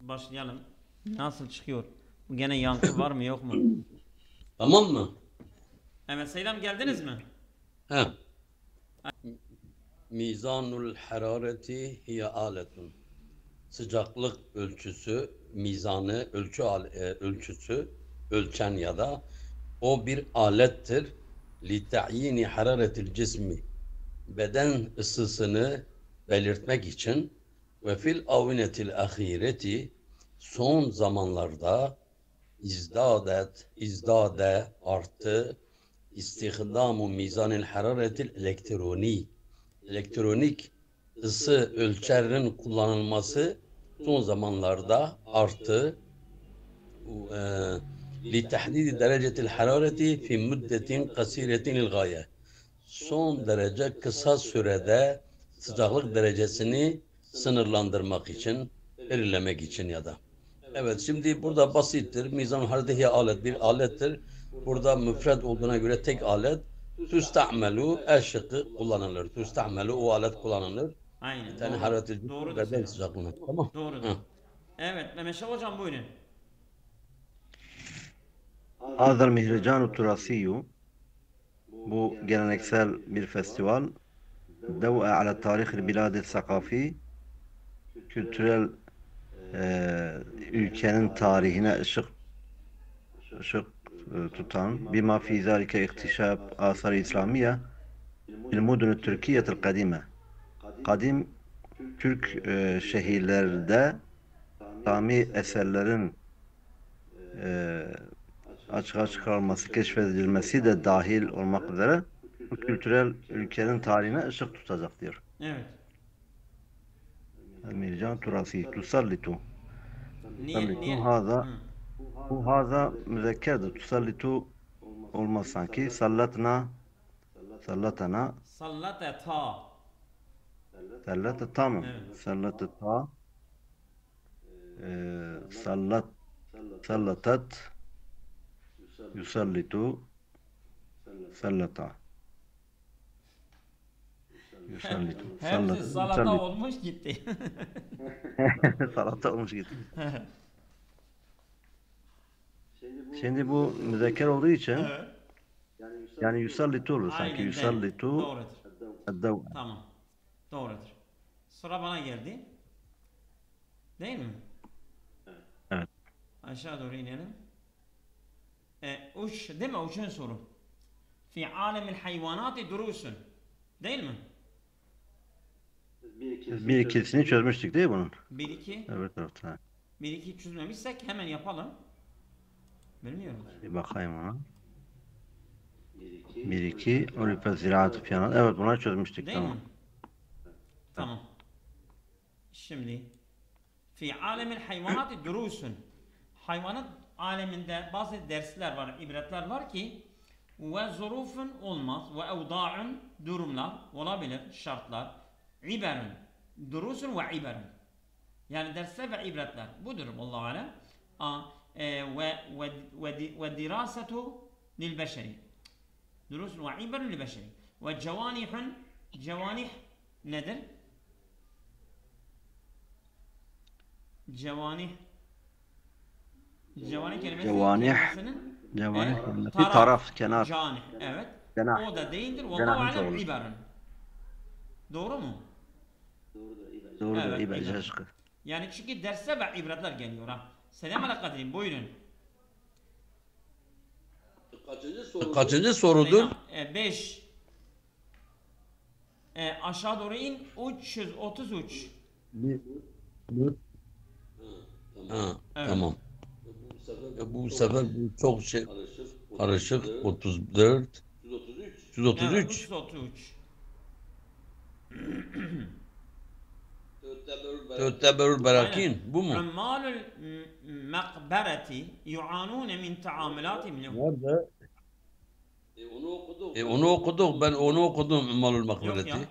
Başlayalım. Nasıl çıkıyor? Bu gene yankı var mı yok mu? Tamam mı? Evet Seydam, geldiniz mi? He. Mizanul harareti hiye aletun. Sıcaklık ölçüsü, mizanı, ölçüsü, ölçen ya da o bir alettir. Li ta'yini hararetil cismi. Beden ısısını belirtmek için ve fil avinetil ahireti son zamanlarda izdade arttı istihdamu mizanil hararetil elektronik ısı ölçerinin kullanılması son zamanlarda arttı. لتحديد درجة الحرارة في مدة قصيرة للغاية. Son derece kısa sürede sıcaklık derecesini sınırlandırmak için, belirlemek için ya da. Evet, şimdi burada basittir. Mizan hardihi alet bir alettir. Burada müfred olduğuna göre tek alet. Tüstamelu şıkkı kullanılır. Tüstamelu o alet kullanılır. Aynen. Bir tane Doğru. hararet Doğrudur beden Seydam. sıcaklığına. Tamam. Doğrudur. Hı. Evet Mehmet Şah hocam, buyurun. هذا المهرجان التراثي bu geleneksel bir festival dev'a ala tarih bilad sakafi kültürel ülkenin tarihine ışık tutan bima fi zalike ihtişab asar İslamiye bil mudun Türkiye'til kadime kadim Türk şehirlerde İslami eserlerin açığa çıkarılması, keşfedilmesi de dahil olmak üzere bu kültürel ülkenin tarihine ışık tutacak diyor. Evet. Mircan Turasi tusallitu. Niye? Tusallitu haza bu haza müzekkerdir. Tusallitu olmaz sanki. Sallatna sallatana Sallata ta. sallata tamam. Evet. Sallata ta sallat sallatat yusallitu sallata yusallitu Hepsi salata yusallitu olmuş gitti. salata olmuş gitti. Şimdi bu müzekker olduğu için Evet. yani yusallitu olur sanki. Aynen, değil. Yusallitu Doğrudur. eddev. Tamam. Doğrudur. Sıra bana geldi. Değil mi? Evet. Aşağı doğru inelim. Uç, değil mi? Uçun soru. Fi alemil hayvanati durusun. Değil mi? Bir ikisini çözmüştük değil mi bunun? 1-2. Evet evet. Ha. 1-2 çözmemişsek hemen yapalım. Bilmiyorum. Bir bakayım ona. 1-2 Olimpiyat Ziraat Piyano. Evet bunları çözmüştük Değil tamam. mi? Tamam. Şimdi fi alemil hayvanati durusun. Hayvanat aleminde bazı dersler var, ibretler var ki ve zurufun olmaz ve evda'un durumlar olabilir, şartlar. İberun. Durusun ve iberun. Yani dersler ve ibretler. Bu durum Allahu alem. Ve dirasetu lil beşeri. Durusun ve iberun lil beşeri. Ve cevanihun. Cevanih nedir? Cevanih. Cevanih kelimesi Cevanih. kelimesinin Cevanih kelimesi taraf, kenar. Canih. Evet. Cenah. O da değildir. Vallahu Cenahın alem çoğulu. iberun. Doğru mu? Doğrudur. Evet, İyi iber. aşkı. Yani çünkü derse ve ibretler geliyor ha. Selam aleykum, buyurun. Kaçıncı sorudur? 5. Aşağı doğru in. 333. Ha, Evet. tamam. Bu sefer bu çok şey karışık. 34 Evet, 133 333. Tötteberül Berakin bu mu? Ummalul mekbereti yu'anune min taamilatihim lehum. Nerede? Onu okuduk. Ben onu okudum Ummalul Yok ya. Makbereti.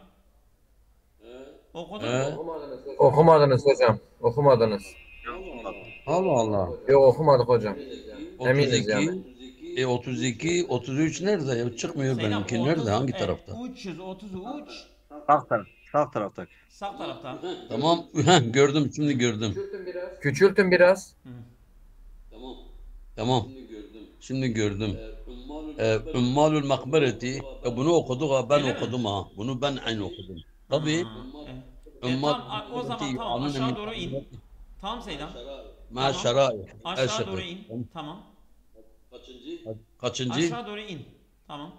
Okudun He. mu? Okumadınız hocam. Okumadınız. Allah Allah. Yok okumadık hocam. Eminiz yani. 32 33 nerede ya? Çıkmıyor Selam, benimki. Nerede? Hangi tarafta? 333. Sağ taraf. Sağ taraftaki. Sağ tarafta. Tamam. Gördüm, şimdi gördüm. Küçültün biraz. Hı. Tamam. Şimdi gördüm. Ümmalul makbereti. Bunu okuduk ha, ben Öyle mi? okudum ha. Bunu ben aynı okudum. Tabii. Ümmal Tamam, o zaman tamam aşağı doğru in. Tamam Seydam. Ma şerai. Aşağı doğru in. Tamam. Kaçıncı? Aşağı doğru in. Tamam.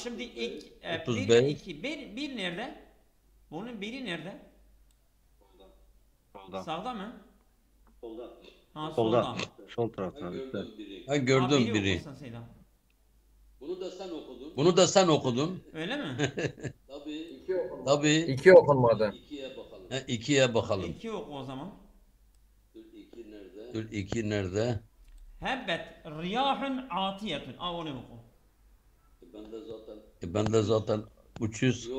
Şimdi ilk 1 35. ve 2. 1 nerede? Bunun biri nerede? Solda. Sağda mı? Ha, Solda. solda. Sol tarafta. Üstte. Ha, gördüm Ha, biri. okursan Seydam. Bunu da sen okudun. Öyle mi? Tabii. 2 okunmadı. Ha, ikiye bakalım. 2 oku o zaman. Dur, iki nerede? Hebbet riyahun atiyetun. Onu oku. Ben de zaten 300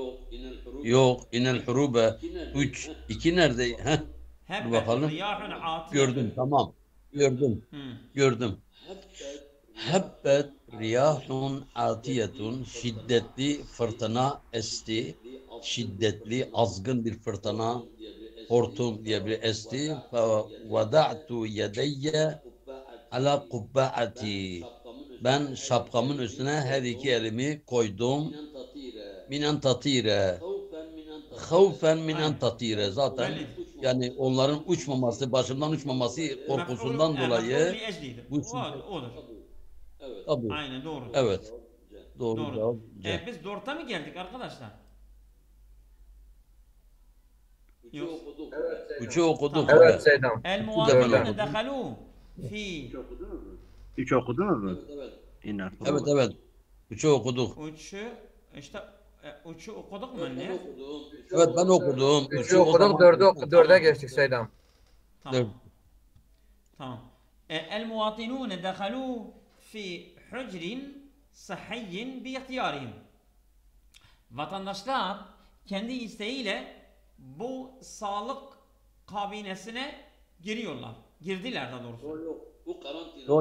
yok inel hurube 3 2 nerede? Heh, Hebbet bakalım. riyahun atiyetun. gördüm, tamam. Gördüm. Hı. Gördüm. Hebbet riyahun atiyetun, şiddetli fırtına esti. Şiddetli azgın bir fırtına, hortum diye bir esti. Vada'tu yedeyye ala kubbaati. Ben şapkamın üstüne her iki elimi koydum. Minen tatire. Havfen minen tatire. Zaten yani onların uçmaması, başımdan uçmaması korkusundan dolayı bu Olur. tabii. Aynen doğru. Evet. Doğru Doğru. cevap C. Biz dörtte mi geldik arkadaşlar? Yok. Üçü okuduk. Tamam. Evet Seydam. El ben muvatinune okudum. dehalu fi 3 okudunuz mu? İner. Evet, evet. Üçü okuduk. üçü işte üçü okuduk mu ne? Evet, ben okudum. 3'ü o okuduk, zaman- 4'e geçtik Seydam. Tamam. Tamam. El muvatinune dehalu fi hücrin sahiyyin bi ihtiyarihim. Vatandaşlar kendi isteğiyle bu sağlık kabinesine giriyorlar. Girdiler daha doğrusu.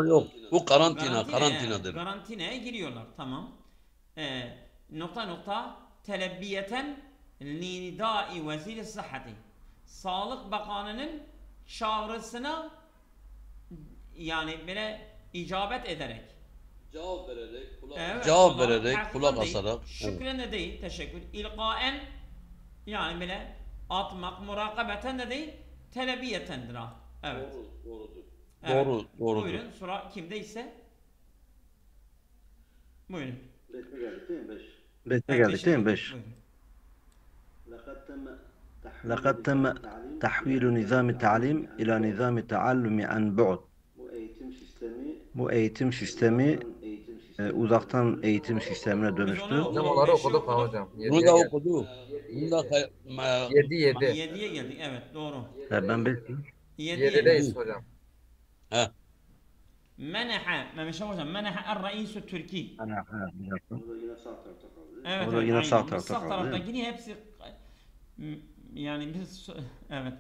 Yok. Bu karantinadır. Karantinaya giriyorlar. Tamam. Telebbiyeten lidai vezir sıhhati. Sağlık Bakanı'nın çağrısına yani böyle icabet ederek. Evet, Cevap vererek, hakikaten kulak değil. asarak. Şükren de değil, teşekkür. İlkaen yani böyle atmak, murakabeten de değil, telebiyetendir ha. Evet. Evet. Doğrudur. Buyurun, sıra kimdeyse. Buyurun. Betme geldik değil mi? 5. Buyurun. لقد تم تحويل نظام التعليم إلى نظام التعلم عن بعد. Bu eğitim sistemi uzaktan eğitim sistemine dönüştü. Hocam onları okuduk ha hocam. Bunu da okuduk. Bunu da 7. 7'ye geldik, evet doğru. Ben 5. 7'ye 7'deyiz hocam. Mehmet Hocam, meneha er-reisü Türkiye. Bir dakika. Evet, Orada evet, yine aynen. sağ Biz tarafta sağ kaldı, tarafta değil mi? yine hepsi yani biz evet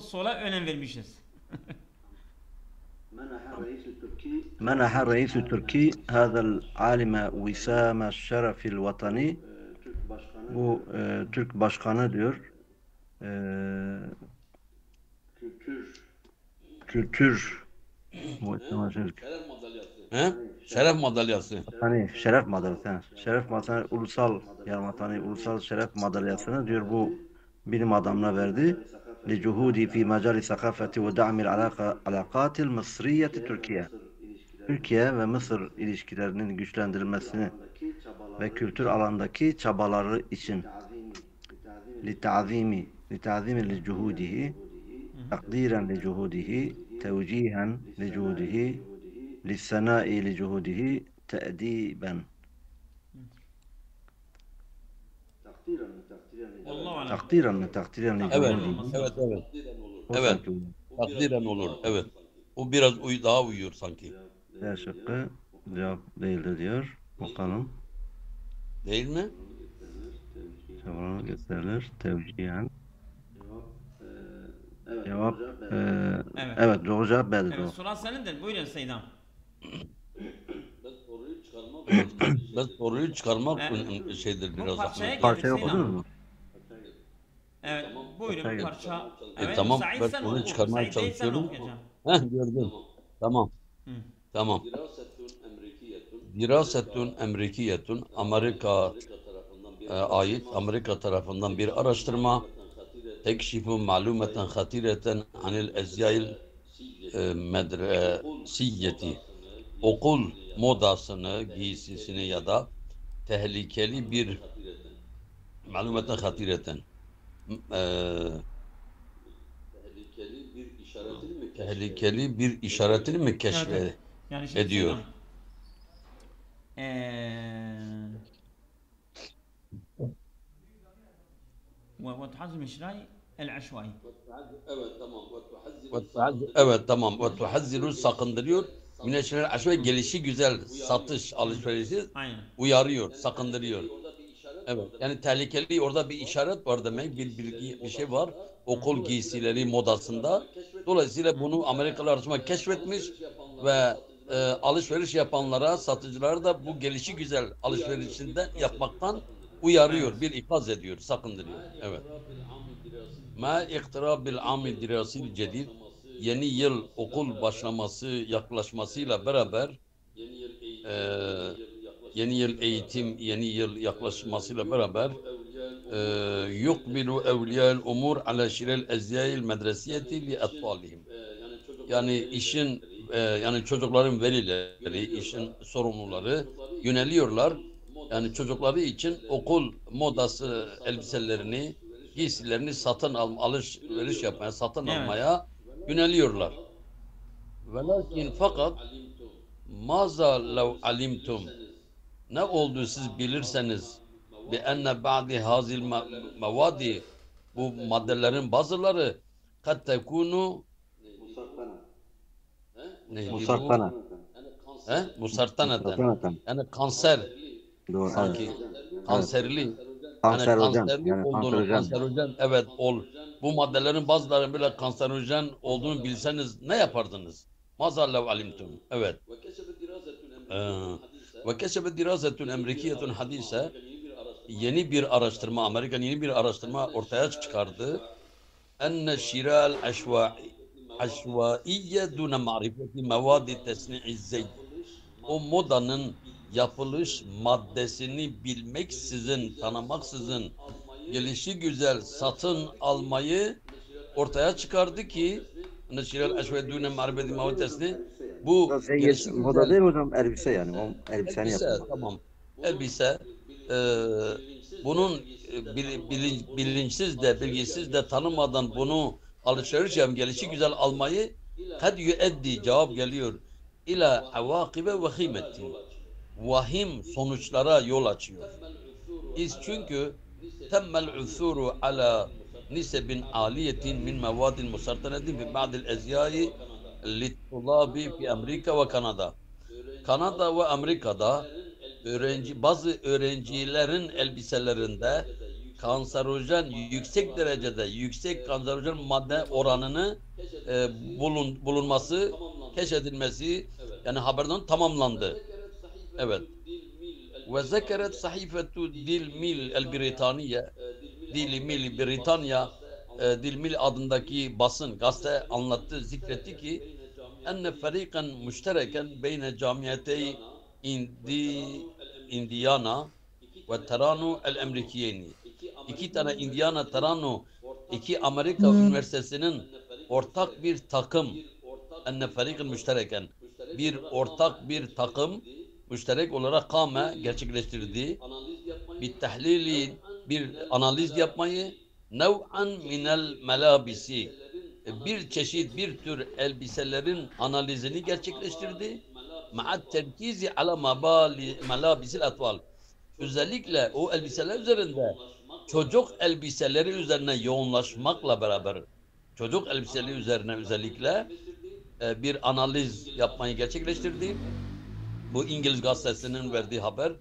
sola önem vermişiz. منح الرئيس التركي هذا العالم وسام الشرف الوطني. Bu Türk başkanı diyor. Kültür şeref madalyası. hani şeref madalyası. Şeref madalyası ulusal yani ulusal şeref madalyasını diyor bu bilim adamına verdi. لجهودي في مجال الثقافة ودعم العلاقات المصرية Türkiye. Türkiye ve Mısır ilişkilerinin güçlendirilmesini ve kültür alandaki çabaları için لتعظيم لجهوده تقديرا لجهوده توجيها لجهوده للثناء لجهوده تأديبا. Takdiren Evet, لجهوده. evet. Takdiren olur. Evet. O biraz daha uyuyor sanki. D şıkkı cevap değildir diyor. Bakalım. Değil mi? Cevabını gösterilir. Tevcihen. Cevap evet doğru cevap B'dir. Evet, Doğru. sıra senindir. Buyurun Seydam. Ben soruyu çıkarmak şeydir Bu biraz parçaya zahmet. Parçayı Hüseyin okudunuz abi. mu? Evet, buyurun Peki. parça. Evet, Tamam, ben müsaitsen onu oku. çıkarmaya Müsait değilsen çalışıyorum. okuyacağım. Gördüm. Tamam, Hı. tamam. Dirasetun Emrikiyetun, Amerika ait, Amerika tarafından bir araştırma. Tekşifu malumeten hatireten anil ezyail medresiyeti. Okul modasını, giysisini ya da tehlikeli bir malumeten hatireten e, tehlikeli bir işaretini mi Evet, evet. Yani şimdi ediyor? Seydam. وتحزم الشراي العشوائي. Evet, tamam. Ve tuhazziru sakındırıyor. Mineşrer aşağı gelişi güzel satış alışverişi Aynen. uyarıyor, sakındırıyor. Evet. Yani tehlikeli orada bir işaret var demek, bir bilgi, bir şey var. Okul giysileri modasında. Dolayısıyla bunu Amerikalı araştırma keşfetmiş ve alışveriş yapanlara, satıcılara da bu gelişi güzel alışverişinde yapmaktan uyarıyor, Evet. bir ikaz ediyor, sakındırıyor. Evet. Ma iktirabil amil dirasil cedid, yeni yıl okul başlaması yaklaşmasıyla beraber e, yeni yıl eğitim, yeni yıl yaklaşmasıyla beraber yukbilu evliyal umur ala şirel ezyayil medresiyeti li atfalihim. Yani işin yani çocukların velileri, işin sorumluları yöneliyorlar. Yani çocukları için okul modası elbiselerini, giysilerini alışveriş yapmaya, satın Evet. almaya yöneliyorlar. Velakin fakat maza lev alimtum, ne oldu siz bilirseniz bi enne ba'di hazil mevadi, bu maddelerin bazıları kad tekunu neydi bu? Musartana. Musartaneten. Musartanatan. Yani kanser, Doğru. Evet. sanki Evet. kanserli, yani Kanserojen. kanserli Yani olduğunu, kanserojen. kanserojen, evet, bu maddelerin bazıları bile kanserojen olduğunu bilseniz ne yapardınız? Mazallev alimtum. Evet. Ve keşefet dirasetun emrikiyetun hadise, yeni bir araştırma, Amerikan yeni bir araştırma ortaya çıkardı. Enne şiral aşvaiyye dune marifeti mevadi tesni'i zeyd. O modanın yapılış maddesini bilmeksizin, tanımaksızın gelişi güzel satın almayı ortaya çıkardı ki enne şiral aşvaiyye marifeti mevadi tesni'i, bu Burada zeyyet gelişi moda güzel değil hocam, elbise yani. O elbisenin elbise, yapılması. tamam. Elbise e, bunun bilinçsiz de bilgisiz de tanımadan bunu alışveriş yapıp gelişi güzel almayı kad yüeddi, cevap geliyor, ila avakibe vehimettin, vahim sonuçlara yol açıyor. Çünkü temmel usuru ala nisebin aliyetin min mevadin musartanetin fi ba'dil ezyai littulabi fi Amerika ve Kanada. Kanada ve Amerika'da bazı öğrencilerin elbiselerinde yüksek derecede yüksek kanserojen madde oranını bulunması, keşfedilmesi, yani haberden tamamlandı. Evet. Ve zekeret sahifetu Dilmil el Britaniye, Dilmil Britanya, Dilmil adındaki basın gazete anlattı, zikretti ki enne ferikan müştereken beyne camiyetey Indiana ve Terano el Emrikiyeni. İki tane Indiana, Terano, iki Amerika üniversitesinin ortak bir takım, enne ferikan müştereken, bir ortak bir takım müşterek olarak gerçekleştirdi. Bir tahlili, bir analiz yapmayı, nev'an minel melabisi, bir çeşit, bir tür elbiselerin analizini gerçekleştirdi. Ma'at terkizi ala malabisil atval. Özellikle o elbiseler üzerinde çocuk elbiseleri üzerine yoğunlaşmakla beraber, çocuk elbiseleri üzerine özellikle bir analiz yapmayı gerçekleştirdi. Bu İngiliz gazetesinin verdiği haber.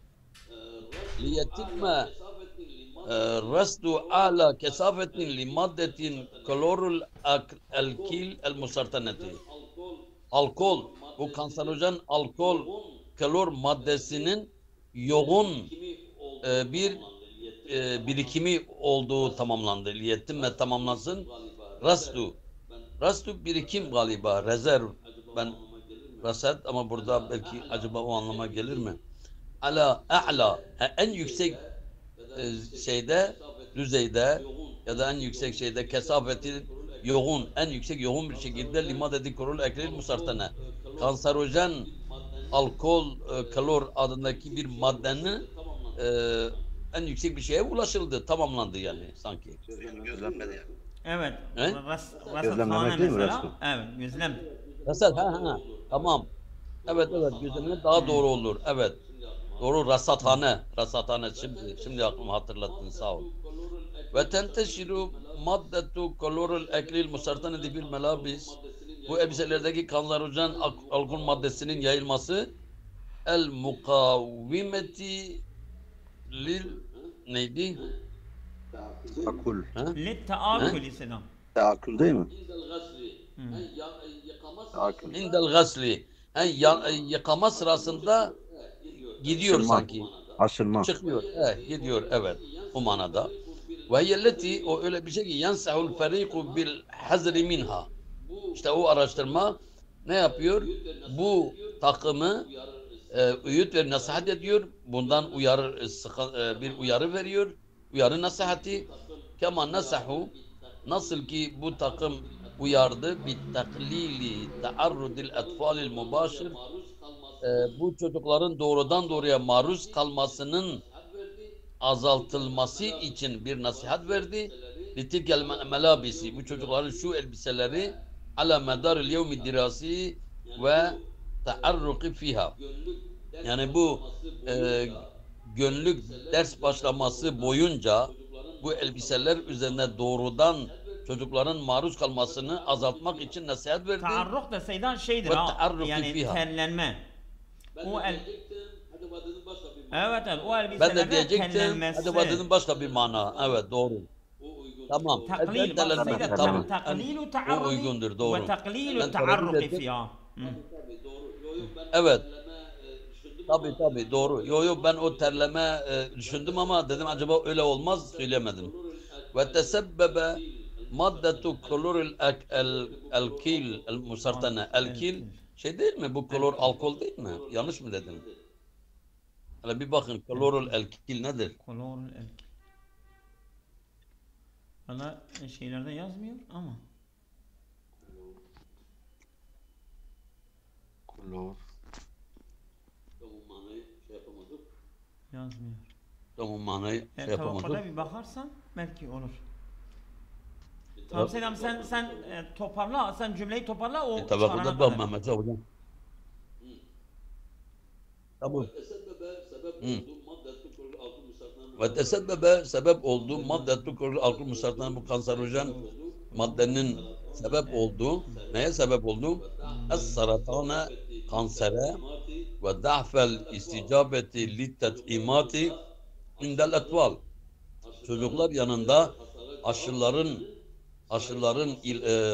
Liyetimme rasdu ala kesafetin li maddetin klorul alkil el musartaneti. Alkol, bu kanserojen alkol klor maddesinin yoğun bir birikimi olduğu tamamlandı. Liyettimme tamamlansın. Rastu. Rastu birikim galiba. Rezerv. Ben rasat ama burada belki acaba o anlama gelir mi? A'la. En yüksek şeyde, düzeyde ya da en yüksek şeyde kesafeti yoğun, en yüksek yoğun bir şekilde lima dedikorul eklil musartane. Kanserojen alkol, kalor adındaki bir maddenin en yüksek bir şeye ulaşıldı, tamamlandı yani sanki. Gözlemledi yani. Evet. He? Gözlemlemek değil mi mesela. Resul? Evet, gözlem. Rasat, tamam. Evet, gözlemle daha doğru olur. Evet. Doğru, rasathane. Rasathane. Şimdi aklıma hatırlattın, sağ ol. Ve tenteşiru maddetu kolorul eklil musartane bil melabis. Bu elbiselerdeki kanserojen alkol maddesinin yayılması el mukavimeti lil neydi? Akul. Lit taakül selam. Teakül değil mi? Teakül. İndel gasli. Yıkama sırasında gidiyor Aşırma. sanki. Aşırma. Çıkıyor. Gidiyor, evet. O manada. Ve hiyelleti, o öyle bir şey ki yensahul feriku bil hazri minha. İşte o araştırma ne yapıyor? Bu takımı öğüt ve nasihat ediyor. Bundan bir uyarı veriyor. Uyarı nasihati. Kema nasahu. Nasıl ki bu takım uyardı. Bit taklili taarrudil etfalil mubaşir. Bu çocukların doğrudan doğruya maruz kalmasının azaltılması için bir nasihat verdi. Litilkel melabisi, bu çocukların şu elbiseleri ala medaril yevmi dirasi ve taarruki fiha. Yani bu gönüllük ders başlaması boyunca bu elbiseler üzerine doğrudan çocukların maruz kalmasını azaltmak için nasihat verdi. Taarruk da Seydan şeydir Ve ha. taarruki Yani fiha. terlenme. Evet, o Ben de elbiselerde diyecektim, terlenmesi. hadi badının başka bir mana. Evet, doğru. Tamam. Taklil, bak Terlenme. Seydan, Tamam. taklilu O taarrudi uygundur, doğru. ve taklilu Ben taarruki tereddüt ettim. fiha. Evet. Tabii, doğru. Yo, ben o terleme düşündüm ama dedim acaba öyle olmaz, söylemedim. Ve tesebbebe maddetu klorul elkil el musartane. Elkil şey değil mi? Bu klor alkol değil mi? Yanlış mı dedim? Hele bir bakın, klorul elkil nedir? Kolorul elk. Valla şeylerde yazmıyor ama. Klor. Yazmıyor. Tamam, manayı şey yapamadım. Tavakkada bir bakarsan belki olur. Tamam Selam, sen toparla, sen cümleyi toparla, o Tabakkada çağırana bak kadar. Mehmet hocam. Tamam. Ve tesebbebe sebep oldu maddetu klorul alkol musartane, bu kanserojen maddenin sebep oldu. Neye sebep oldu? Es-saratane, kansere ve da'fel isticabeti littet'imati indel etval. Çocuklar yanında aşıların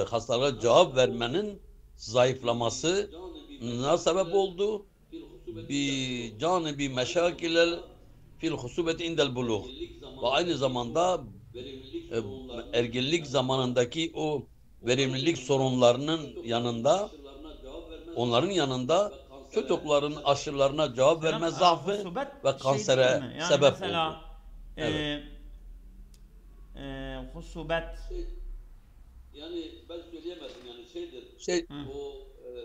hastalara cevap vermenin zayıflaması ne sebep oldu? Bi canibi meşakilel fil husubeti indel buluğ. Ve aynı zamanda ergenlik zamanındaki o verimlilik sorunlarının yanında, onların yanında çocukların aşılarına cevap verme zaafı Husubet ve kansere şey değil mi? Yani sebep mesela, oldu. Evet. Husubet. Yani ben söyleyemedim yani şeydir.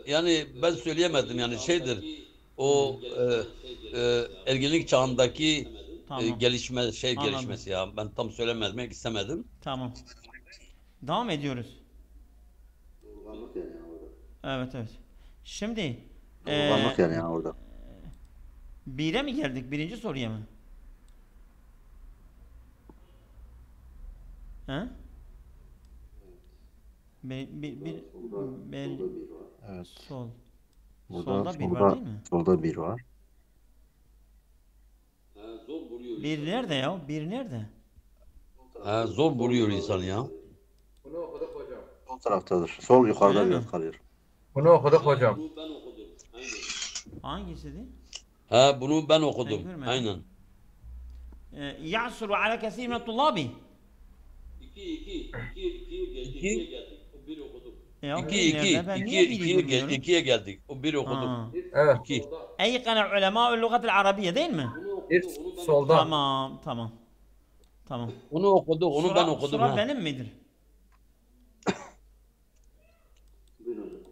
Yani ben söyleyemedim yani şeydir. O ergenlik çağındaki Tamam. gelişmesi ya. Ben tam söylememek istemedim. Tamam. Devam ediyoruz. Doğurganlık yani orada. Evet. Şimdi Doğurganlık yani orada. bire mi geldik? Birinci soruya mı? He? Evet. Sol. Burada Solda bir var değil mi? solda bir var. Bir nerede ya? Bir nerede? Zor buluyor insan ya. Bunu okuduk hocam. Sol taraftadır. Sol yukarıda Öyle biraz mi? kalıyor. Bunu okuduk hocam. Hangisiydi? Bunu ben okudum. Ben görmedim. Aynen. يعثر على كثير من الطلاب. İkiye geldik. O biri okuduk. Ya, İkiye geldik. O biri okuduk. Ha. Evet. İki. أيقن علماء اللغة العربية değil mi? Bir solda. Tamam. Onu okuduk. Onu ben okudum. Sura benim midir?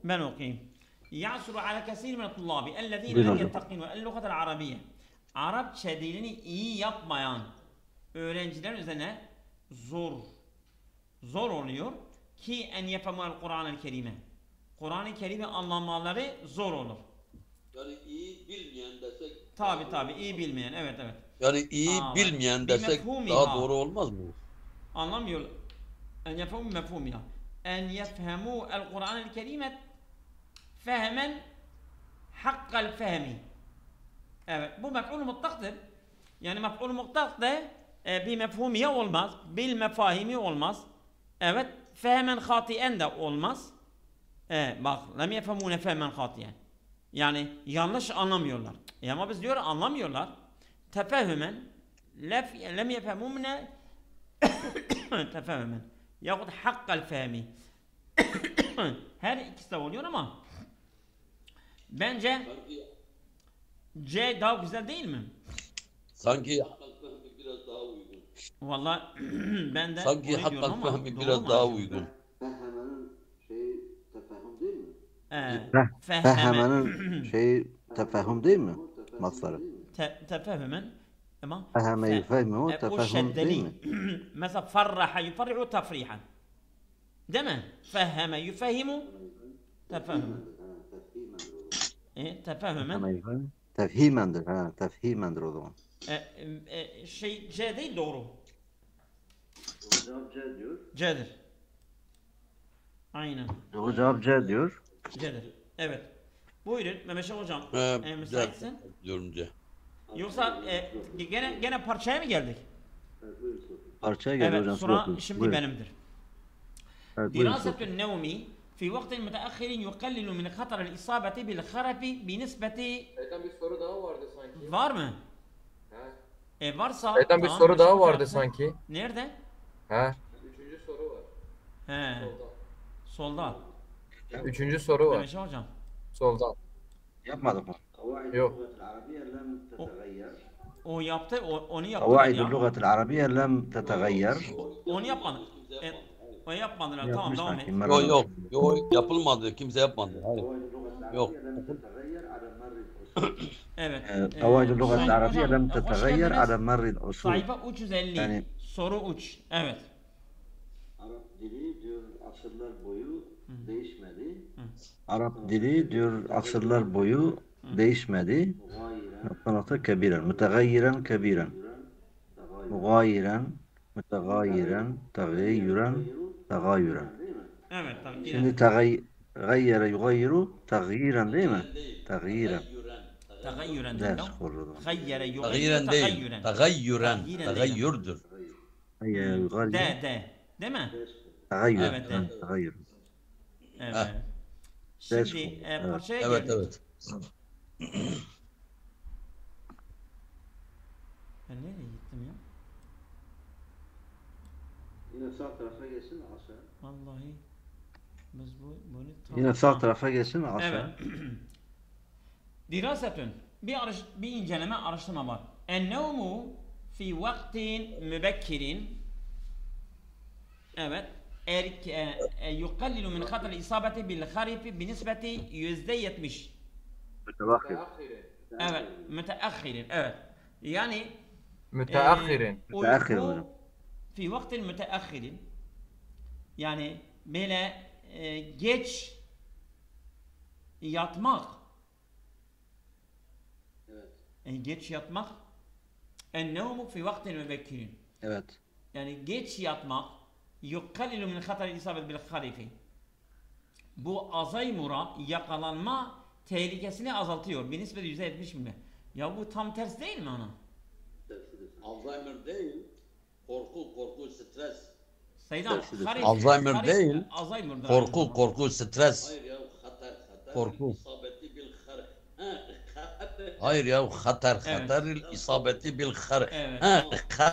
Ben okuyayım. يعثر على كثير من الطلاب الذين لا يتقنون اللغة العربية. Arapça dilini iyi yapmayan öğrenciler üzerine zor oluyor ki en yefemel Kur'an-ı Kerim'e. Kur'an-ı Kerim'i anlamaları zor olur. Yani iyi bilmeyen desek. Tabi iyi bilmeyen, evet. Yani iyi bilmeyen desek daha doğru olmaz mı? Anlamıyor. En yefemu mefhumiha. En yefhemu el Kur'an-ı Kerim'e fehmen hakkal fehmi. Evet, bu mef'ul mutlaktır. Yani mef'ul mutlak da bir mefhumiye olmaz, bil mefahimi olmaz. Evet, fehmen hatiyen de olmaz. Bak, lem yefhemune fehmen hatiyen. Yani yanlış anlamıyorlar. Ama biz diyor anlamıyorlar. Tefehümen lem yefhemune tefehümen. Yahut hakkal fehmi. Her ikisi de oluyor ama bence C daha güzel değil mi? Sanki Biraz daha uygun. Vallahi ben de sanki onu diyorum hakkal ama fehmi doğru biraz mu daha acaba? uygun. Fehmenin şey tefehüm değil mi? Fehmemen Tefehüm değil mi? Masları. tefehümen ama Feheme yufehmu o tefehüm değil şeddeli. mi? Mesela farraha yufarri'u tafrihan. Değil mi? Feheme yufehimu tefehümen. Tefehümen. Tefhimendir. Tefhimendir o zaman. C değil doğru. Cevap C diyor. C'dir. Aynen. Doğru cevap C diyor. C'dir. Evet. Buyurun Mehmet Şah hocam. Müsaitsin. Diyorum C. Yoksa gene parçaya mı geldik? Parçaya geldi hocam. Sonra şimdi benimdir. Evet, buyurun. دراسة النوم في وقت متأخر يقلل من خطر الإصابة بالخرف بنسبة Bir soru daha vardı sanki. var mı? Varsa Bir tamam, soru daha teşekkür vardı ederim. sanki. Nerede? Üçüncü soru var. Solda. Üçüncü soru var. Mehmet hocam. Solda. Yapmadık mı? Yok. O yaptı, onu yaptı. قواعد اللغة العربية لم تتغير. Onu yapmadı. O yapmadılar. Tamam Yapmış devam sanki, et. merhaba. Yok yapılmadı. Kimse yapmadı. Hayır. Yok. Evet. قواعد اللغة العربية لم hoş تتغير geldiniz. على مر العصور. Sayfa 350. Yani- Soru 3. Evet. Arap dili diyor asırlar boyu değişmedi. Arap dili diyor asırlar boyu değişmedi. Nokta kebiren. Mütegayyiren kebiren. Mugayiren. Mütegayyiren. Tagayyüren. Tagayyüren. Evet. Tamam. Şimdi gayyere yugayyiru tagyiren değil mi? Tagyiren. Tagayyüren Ders değil. kurdu. Gayyere yugayyir. Tagayyiren değil. Tagayyüren. Tagayyürdür. Gayyere yugayyiru. Değil mi? Tagayyür. Evet, evet. Tagayyür. Evet. Ders Şimdi kurdu. parçaya Evet geldik. evet. Ben nereye gittim ya? Yine sağ tarafa geçsin aşağı. Vallahi biz bunu Yine sağ tarafa geçsin aşağı. Evet. Dirasetün bir inceleme araştırma var. En-nevmu fi vaktin mübekkirin. Evet. Yukallilu min hatar isabeti bil harifi binisbeti %70. Mütevakif. Evet. Müteahhirin. Evet. Yani Müteahhirin. Müteahhir uyku hocam. fi vaktin müteahhirin. Yani böyle geç yatmak. Geç yatmak. En-nevmu fi vaktin mübekkirin. Evet. Yani geç yatmak yukallilu min hatar isabet bil harifi. Bu Alzheimer'a yakalanma tehlikesini azaltıyor. Bir nispet %70 mi? Ya bu tam ters değil mi ona? Alzheimer değil. Korku, stres. Saydan Alzheimer değil. Alzheimer'dır. Korku, stres. Hayır ya, hatar. Korku. İsabeti bil harf. Hayır ya hatar Evet. hatar isabeti bil har. Evet. Ha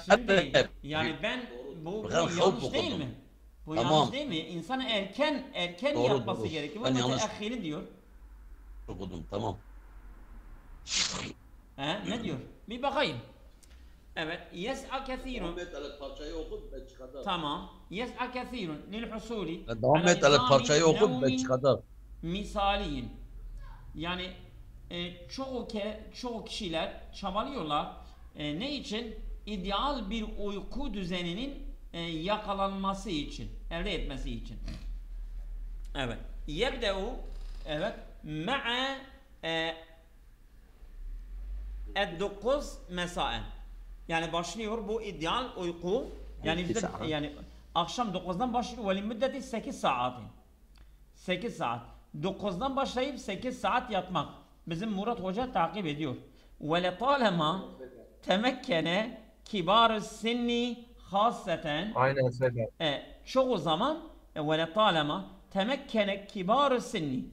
Şimdi har. yani ben bu Ben yanlış havf değil okudum. mi? Bu Tamam. yanlış değil mi? İnsan erken Doğru, yapması doğru. gerekiyor. Ben Bu yanlış müteahhiri diyor. okudum tamam. Ne diyor? Bir bakayım. Evet. Yes'a kesirun. Ahmet Ali parçayı oku Belçika'da. Tamam. Yes'a kesirun lil husuli Devam et hele parçayı oku ben nevmin çıkadar. misaliyin. Yani çoğu kişiler çabalıyorlar. Ne için? İdeal bir uyku düzeninin yakalanması için, elde etmesi için. Evet. Yebde'u evet ma'a ed-9 mesaen. Yani başlıyor bu ideal uyku. Yani İki saat. yani akşam 9'dan başlıyor ve müddeti 8 saat. 8 saat. 9'dan başlayıp 8 saat yatmak. Bizim Murat Hoca takip ediyor. Ve letalema temekkene kibar sinni haseten Aynen Sedat. çoğu zaman ve letalema temekkene kibar sinni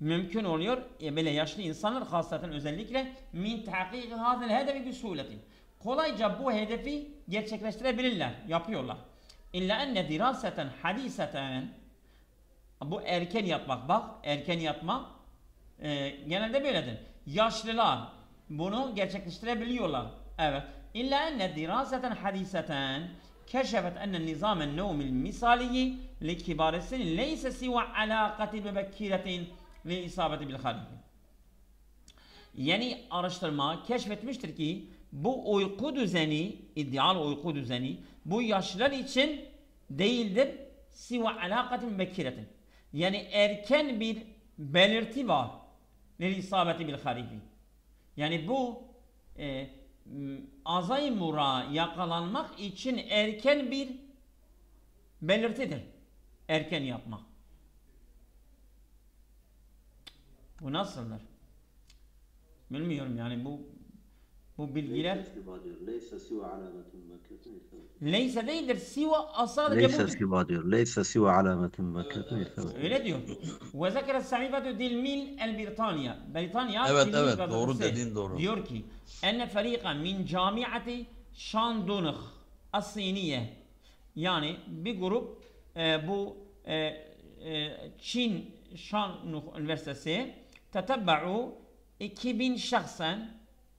mümkün oluyor böyle yaşlı insanlar haseten özellikle min tahkik hadel hedefi bi suletin. Kolayca bu hedefi gerçekleştirebilirler, yapıyorlar. İlla enne diraseten hadiseten bu erken yatmak bak erken yatmak genelde böyledir. Yaşlılar bunu gerçekleştirebiliyorlar. Evet. İlla enne diraseten hadiseten keşfet enne nizamen nevmil misaliyi li kibaresin leyse siva alakati bebekkiretin li isabeti bil harifi. Yani araştırma keşfetmiştir ki bu uyku düzeni, ideal uyku düzeni bu yaşlılar için değildir. Siva alakatin bekkiretin. Yani erken bir belirti var. Lil isabeti bil harifi. Yani bu Alzheimer'a yakalanmak için erken bir belirtidir. Erken yapmak. Bu nasıldır? Bilmiyorum yani bu bilgiler leyse değildir. Siva sadece ليس bu. سوى diyor. ليس سوى علامة مكة. Öyle diyor. Ve zekere sahifetü dilmil el Britanya. Britanya Evet, Dilmil evet, gazetesi doğru dediğin doğru. diyor ki enne ferika min camiati Şandunuk as-Siniye. Yani bir grup bu Çin Şandunuk Üniversitesi tetebba'u 2000 şahsen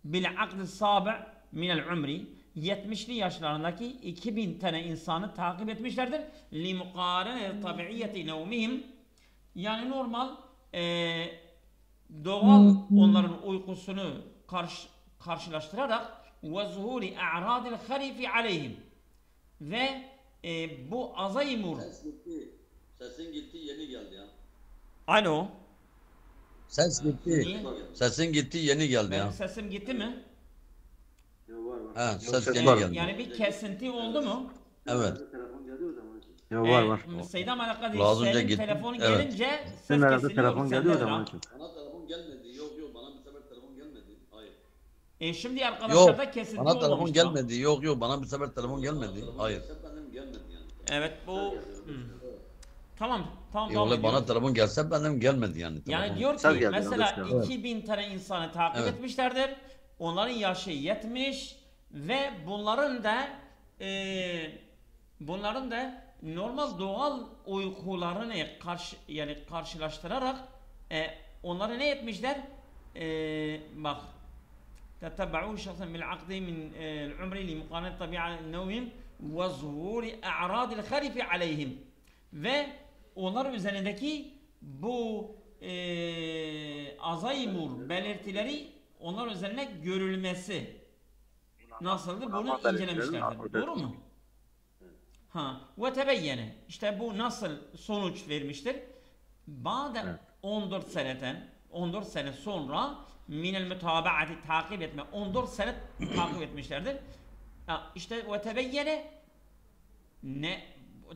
bil akd sabi' minel umri 70'li yaşlarındaki 2000 tane insanı takip etmişlerdir. Li mukarene tabiiyeti nevmihim yani normal doğal onların uykusunu karşılaştırarak ve zuhuri a'radil harifi aleyhim ve bu Alzheimer Sesin gitti yeni geldi ya. alo Ses gitti. niye? Sesin gitti yeni geldi Benim ya. sesim gitti mi? Ha ses ses yeni var. geldi. Yani bir kesinti oldu mu? Evet. Ya var. Seydam alakalı Az önce senin gitti. telefonu Evet. gelince ses Senin herhalde kesiliyor. telefon Sende geliyor de da var. onun için. Bana telefon gelmedi. Yok bana bir sefer telefon gelmedi. Hayır. Şimdi Yok. arkadaşlarda kesinti Bana telefon olmamış. gelmedi. Yok bana bir sefer telefon gelmedi. Hayır. Benim gelmedi yani. Evet bu tamam Yok ediyorum. bana telefon gelse benim gelmedi yani. Yani telefon. diyor Sen ki geldin, mesela evet. 2000 tane insanı takip Evet. etmişlerdir. Onların yaşı 70 ve bunların da normal doğal uykularını karşılaştırarak onları ne etmişler? Bak تتبعوا شخصا بالعقد من العمر لمقارنة طبيعة النوم وظهور أعراض الخرف عليهم ve onlar üzerindeki bu Alzheimer belirtileri onlar üzerine görülmesi nasıldır bunu incelemişlerdir. Doğru mu? Ha ve tebeyyene işte bu nasıl sonuç vermiştir? Ba'de 14 sene sonra minel mütabaati takip etme 14 sene takip etmişlerdir. İşte ve tebeyyene ne